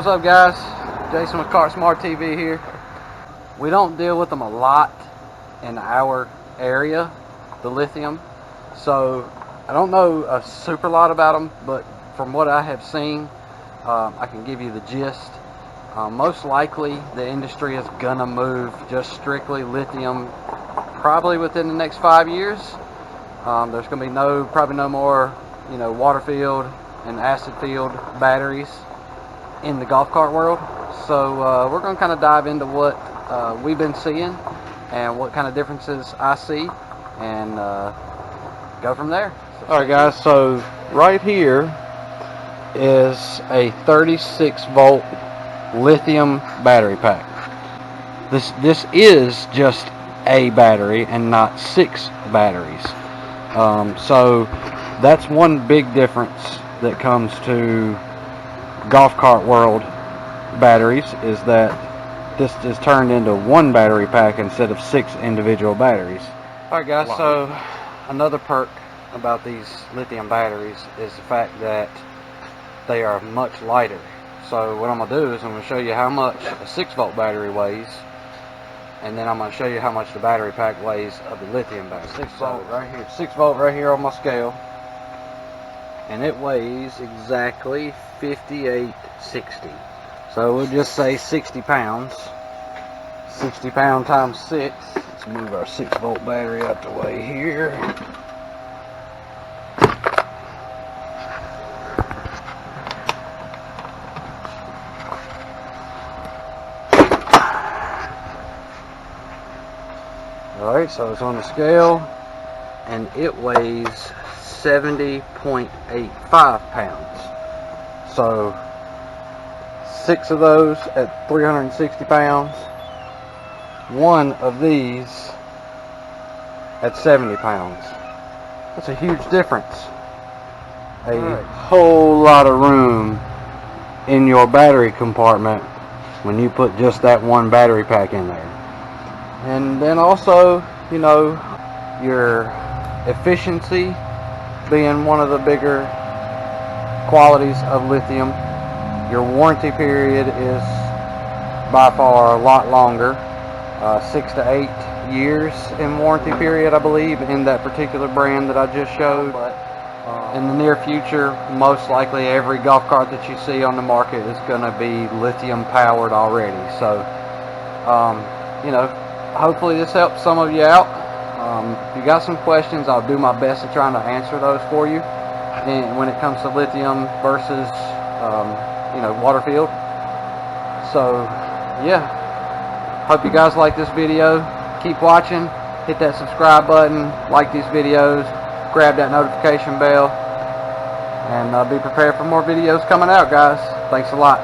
What's up, guys? Jason with Cart Smart TV here. We don't deal with them a lot in our area, the lithium, so I don't know a super lot about them, but from what I have seen, I can give you the gist. Most likely the industry is gonna move just strictly lithium probably within the next 5 years. There's gonna be probably no more water filled and acid filled batteries in the golf cart world. So we're going to kind of dive into what we've been seeing and what kind of differences I see, and go from there. Alright guys, so right here is a 36 volt lithium battery pack. This is just a battery and not 6 batteries. So that's one big difference that comes to golf cart world batteries, is that this is turned into one battery pack instead of 6 individual batteries. Alright guys, so another perk about these lithium batteries is the fact that they are much lighter. So what I'm going to do is I'm going to show you how much a 6 volt battery weighs, and then I'm going to show you how much the battery pack weighs of the lithium battery. 6 volt right here. 6 volt right here on my scale. And it weighs exactly 5860. So we'll just say 60 pounds. 60 pound times 6. Let's move our 6 volt battery out the way here. Alright, so it's on the scale and it weighs 70.85 pounds. So 6 of those at 360 pounds, 1 of these at 70 pounds. That's a huge difference. A whole lot of room in your battery compartment when you put just that one battery pack in there. And then also, your efficiency being one of the bigger qualities of lithium. Your warranty period is by far a lot longer, 6 to 8 years in warranty period, I believe, in that particular brand that I just showed. But in the near future, most likely every golf cart that you see on the market is going to be lithium powered already. So hopefully this helps some of you out. If you got some questions, I'll do my best to try to answer those for you. And when it comes to lithium versus water filled. So yeah, hope you guys like this video. Keep watching, hit that subscribe button, like these videos, grab that notification bell, and be prepared for more videos coming out, guys. Thanks a lot.